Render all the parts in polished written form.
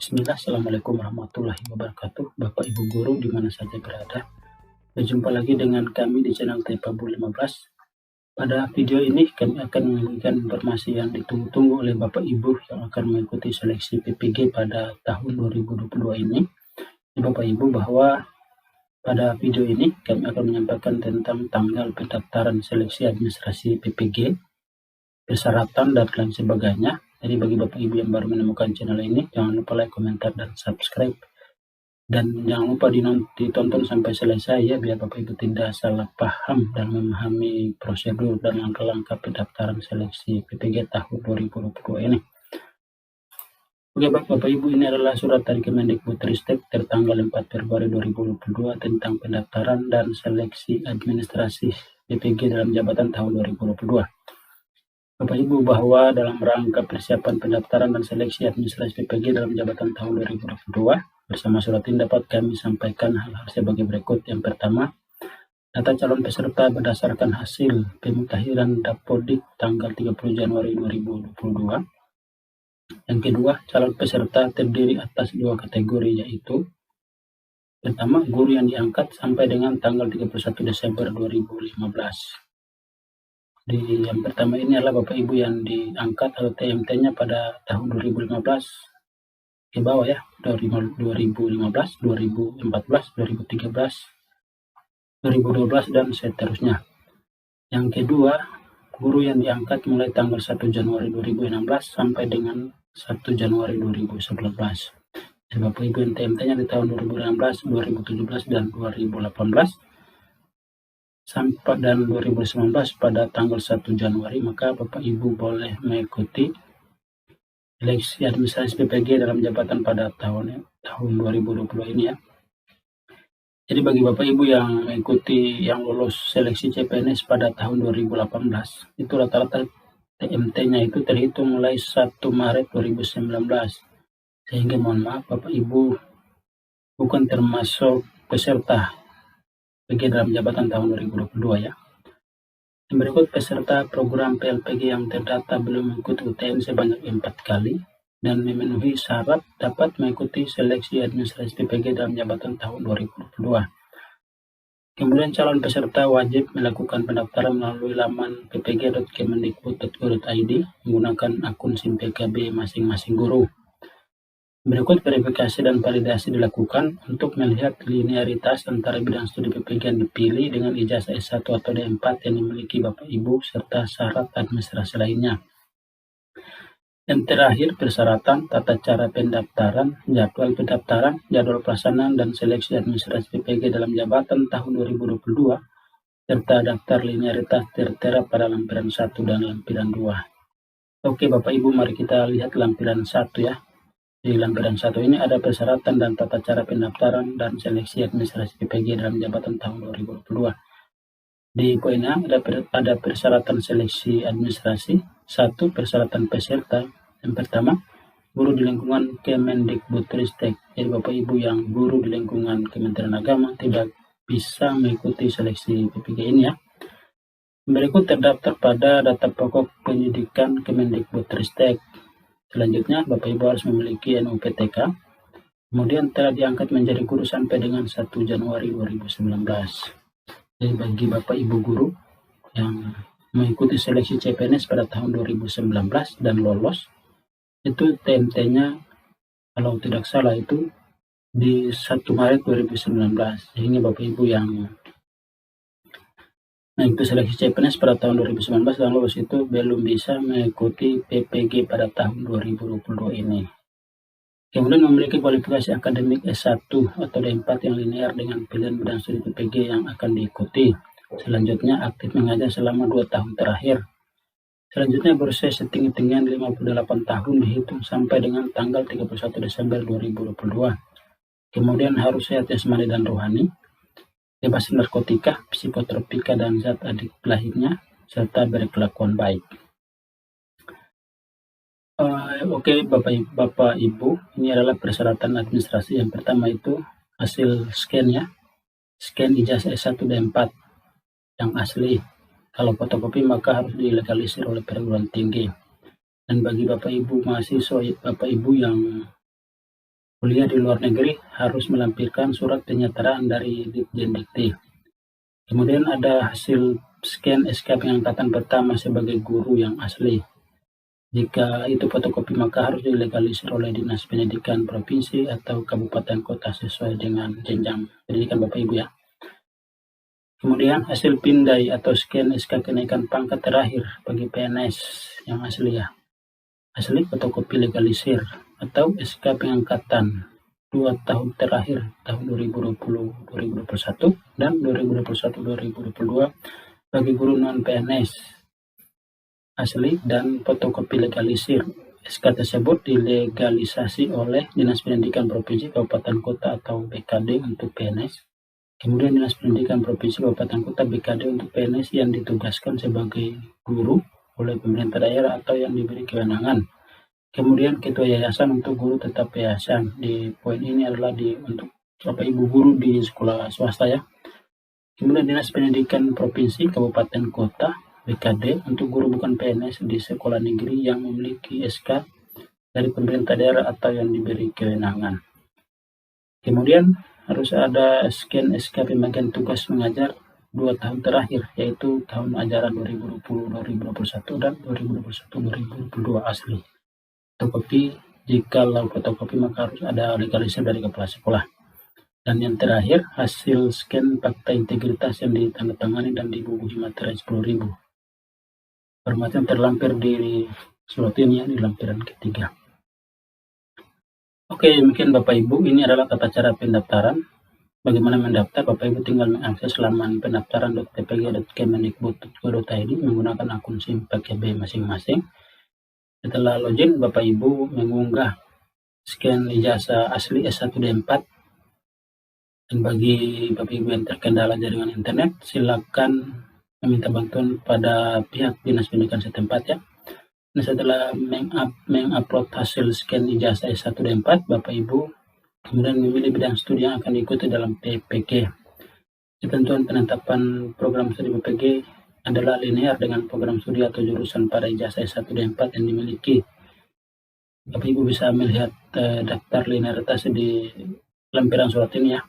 Bismillah, Assalamualaikum warahmatullahi wabarakatuh. Bapak Ibu Guru di mana saja berada. Berjumpa lagi dengan kami di channel Taipabu 15. Pada video ini kami akan memberikan informasi yang ditunggu-tunggu oleh Bapak Ibu yang akan mengikuti seleksi PPG pada tahun 2022 ini. Bapak Ibu, bahwa pada video ini kami akan menyampaikan tentang tanggal pendaftaran seleksi administrasi PPG, persyaratan dan lain sebagainya. Jadi bagi Bapak Ibu yang baru menemukan channel ini, jangan lupa like, komentar, dan subscribe. Dan jangan lupa ditonton sampai selesai ya, biar Bapak Ibu tidak salah paham dan memahami prosedur dan langkah-langkah pendaftaran seleksi PPG tahun 2022 ini. Oke Bapak Ibu, ini adalah surat dari Kemendikbudristek tertanggal 4 Februari 2022 tentang pendaftaran dan seleksi administrasi PPG dalam jabatan tahun 2022. Bapak Ibu, bahwa dalam rangka persiapan pendaftaran dan seleksi administrasi PPG dalam jabatan tahun 2022, bersama surat ini dapat kami sampaikan hal-hal sebagai berikut. Yang pertama, data calon peserta berdasarkan hasil pemutahiran Dapodik tanggal 30 Januari 2022. Yang kedua, calon peserta terdiri atas dua kategori, yaitu pertama, guru yang diangkat sampai dengan tanggal 31 Desember 2015. Di yang pertama ini adalah Bapak Ibu yang diangkat atau TMT-nya pada tahun 2015 ke bawah ya, 2015, 2014, 2013, 2012 dan seterusnya. Yang kedua, guru yang diangkat mulai tanggal 1 Januari 2016 sampai dengan 1 Januari 2019. Dan Bapak Ibu yang TMT-nya di tahun 2016, 2017 dan 2018 sampai dan 2019 pada tanggal 1 Januari, maka Bapak Ibu boleh mengikuti seleksi administrasi PPG dalam jabatan pada tahun 2022 ini ya. Jadi bagi Bapak Ibu yang mengikuti yang lulus seleksi CPNS pada tahun 2018, itu rata-rata TMT-nya itu terhitung mulai 1 Maret 2019. Sehingga mohon maaf Bapak Ibu bukan termasuk peserta PPG dalam jabatan tahun 2022 ya. Berikut peserta program PLPG yang terdata belum mengikuti UTM sebanyak 4 kali dan memenuhi syarat dapat mengikuti seleksi administrasi PPG dalam jabatan tahun 2022. Kemudian calon peserta wajib melakukan pendaftaran melalui laman ppg.kemendikbud.go.id menggunakan akun SIM PKB masing-masing guru. Berikut verifikasi dan validasi dilakukan untuk melihat linearitas antara bidang studi PPG yang dipilih dengan ijazah S1 atau D4 yang dimiliki Bapak Ibu serta syarat administrasi lainnya. Yang terakhir, persyaratan, tata cara pendaftaran, jadwal pelaksanaan dan seleksi administrasi PPG dalam jabatan tahun 2022 serta daftar linearitas tertera pada lampiran 1 dan lampiran 2. Oke Bapak Ibu, mari kita lihat lampiran 1 ya. Di lampiran 1 ini ada persyaratan dan tata cara pendaftaran dan seleksi administrasi PPG dalam jabatan tahun 2022. Di poin A ada persyaratan seleksi administrasi. 1. Persyaratan peserta. Yang pertama, guru di lingkungan Kemendikbudristek. Jadi Bapak Ibu yang guru di lingkungan Kementerian Agama tidak bisa mengikuti seleksi PPG ini ya. Berikut terdaftar pada data pokok pendidikan Kemendikbudristek. Selanjutnya, Bapak Ibu harus memiliki NUPTK, kemudian telah diangkat menjadi guru sampai dengan 1 Januari 2019. Jadi bagi Bapak Ibu guru yang mengikuti seleksi CPNS pada tahun 2019 dan lolos, itu TMT-nya kalau tidak salah itu di 1 Maret 2019. Sehingga Bapak Ibu yang mengikuti seleksi CPNS pada tahun 2019 dan lulus itu belum bisa mengikuti PPG pada tahun 2022 ini. Kemudian memiliki kualifikasi akademik S1 atau D4 yang linear dengan pilihan bidang studi PPG yang akan diikuti. Selanjutnya aktif mengajar selama 2 tahun terakhir. Selanjutnya berusia setinggi-tinggian 58 tahun dihitung sampai dengan tanggal 31 Desember 2022. Kemudian harus sehat jasmani dan rohani, bebas narkotika, psikotropika dan zat adik lainnya, serta berkelakuan baik. Oke Bapak Ibu, ini adalah persyaratan administrasi. Yang pertama itu hasil scan ya, scan ijazah S1 D4 yang asli. Kalau fotokopi maka harus dilegalisir oleh perguruan tinggi. Dan bagi Bapak Ibu mahasiswa, Bapak Ibu yang kuliah di luar negeri harus melampirkan surat penyetaraan dari Ditjen Dikti. Kemudian ada hasil scan SK pengangkatan pertama sebagai guru yang asli. Jika itu fotokopi maka harus dilegalisir oleh Dinas Pendidikan Provinsi atau Kabupaten Kota sesuai dengan jenjang pendidikan Bapak Ibu ya. Kemudian hasil pindai atau scan SK kenaikan pangkat terakhir bagi PNS yang asli ya. Asli fotokopi legalisir atau SK pengangkatan 2 tahun terakhir tahun 2020-2021 dan 2021-2022 bagi guru non-PNS asli dan fotokopi legalisir. SK tersebut dilegalisasi oleh Dinas Pendidikan Provinsi, Kabupaten Kota atau BKD untuk PNS. Kemudian Dinas Pendidikan Provinsi, Kabupaten Kota, BKD untuk PNS yang ditugaskan sebagai guru oleh pemerintah daerah atau yang diberi kewenangan. Kemudian ketua yayasan untuk guru tetap yayasan. Di poin ini adalah untuk Bapak Ibu guru di sekolah swasta ya. Kemudian Dinas Pendidikan Provinsi, Kabupaten Kota, BKD untuk guru bukan PNS di sekolah negeri yang memiliki SK dari pemerintah daerah atau yang diberi kewenangan. Kemudian harus ada scan SK pembagian tugas mengajar 2 tahun terakhir, yaitu tahun ajaran 2020-2021 dan 2021-2022 asli. Fotokopi, jika fotokopi maka harus ada legalisir dari kepala sekolah. Dan yang terakhir, hasil scan fakta integritas yang ditandatangani dan dibubuhi materai 10.000. Informasi yang terlampir di surat ini ya, di lampiran ketiga. Oke, demikian Bapak Ibu, ini adalah tata cara pendaftaran. Bagaimana mendaftar? Bapak Ibu tinggal mengakses laman pendaftaran.tpg.kemendikbud.go.id menggunakan akun SIM PKB masing-masing. Setelah login, Bapak Ibu mengunggah scan ijazah asli S1 D4. Dan bagi Bapak Ibu yang terkendala jaringan internet, silakan meminta bantuan pada pihak Dinas Pendidikan setempat ya. Nah, setelah mengupload hasil scan ijazah S1 D4, Bapak Ibu kemudian memilih bidang studi yang akan diikuti dalam PPG. Ketentuan penetapan program studi PPG adalah linear dengan program studi atau jurusan pada ijazah S1 D4 yang dimiliki. Bapak Ibu bisa melihat daftar linearitas di lampiran surat ini ya.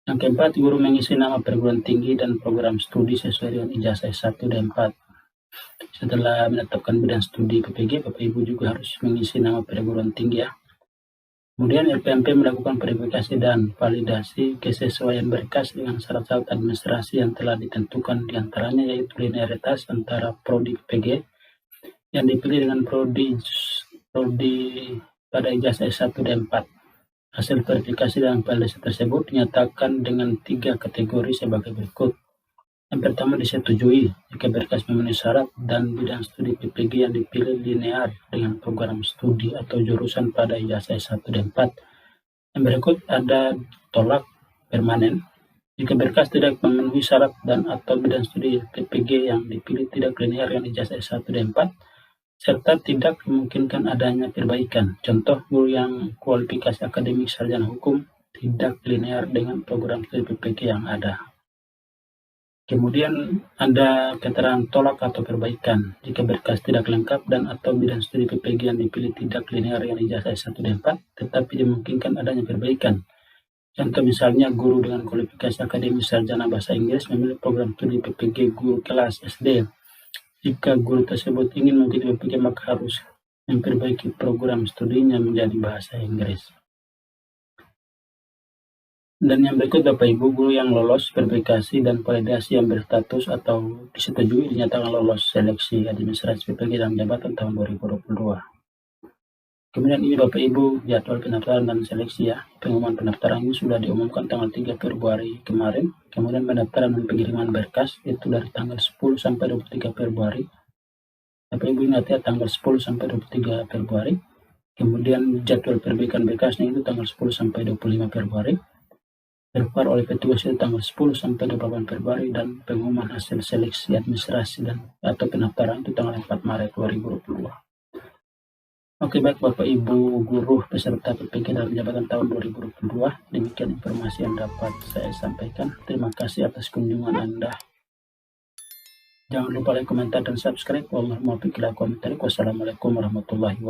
Yang keempat, guru mengisi nama perguruan tinggi dan program studi sesuai dengan ijazah S1 D4. Setelah menetapkan bidang studi PPG, Bapak Ibu juga harus mengisi nama perguruan tinggi ya. Kemudian LPMP melakukan verifikasi dan validasi kesesuaian berkas dengan syarat-syarat administrasi yang telah ditentukan, diantaranya yaitu linearitas antara prodi PPG yang dipilih dengan prodi pada ijazah S1 D4. Hasil verifikasi dalam validasi tersebut dinyatakan dengan 3 kategori sebagai berikut. Yang pertama, disetujui jika berkas memenuhi syarat dan bidang studi PPG yang dipilih linear dengan program studi atau jurusan pada ijazah S1 D4. Yang berikut ada tolak permanen jika berkas tidak memenuhi syarat dan atau bidang studi PPG yang dipilih tidak linear dengan ijazah S1 D4 serta tidak memungkinkan adanya perbaikan. Contoh, guru yang kualifikasi akademik sarjana hukum tidak linear dengan program studi PPG yang ada. Kemudian ada keterangan tolak atau perbaikan jika berkas tidak lengkap dan atau bidang studi PPG yang dipilih tidak linear dengan ijazah S1 D4 tetapi dimungkinkan adanya perbaikan. Contoh misalnya guru dengan kualifikasi akademik sarjana bahasa Inggris memilih program studi PPG guru kelas SD. Jika guru tersebut ingin mengikuti PPG maka harus memperbaiki program studinya menjadi bahasa Inggris. Dan yang berikut Bapak Ibu, guru yang lolos verifikasi dan validasi yang berstatus atau disetujui dinyatakan lolos seleksi administrasi PPG dan jabatan tahun 2022. Kemudian ini Bapak Ibu jadwal pendaftaran dan seleksi ya. Pengumuman pendaftaran ini sudah diumumkan tanggal 3 Februari kemarin. Kemudian pendaftaran dan pengiriman berkas itu dari tanggal 10 sampai 23 Februari. Bapak Ibu ingat ya, tanggal 10 sampai 23 Februari. Kemudian jadwal perbaikan berkasnya itu tanggal 10 sampai 25 Februari. Terpar oleh petugas itu tanggal 10 sampai 28 Februari dan pengumuman hasil seleksi administrasi dan atau pendaftaran itu tanggal 4 Maret 2022. Oke, baik Bapak Ibu guru peserta PPG dalam jabatan tahun 2022, demikian informasi yang dapat saya sampaikan. Terima kasih atas kunjungan Anda. Jangan lupa like, komentar, dan subscribe. Wassalamualaikum warahmatullahi wabarakatuh.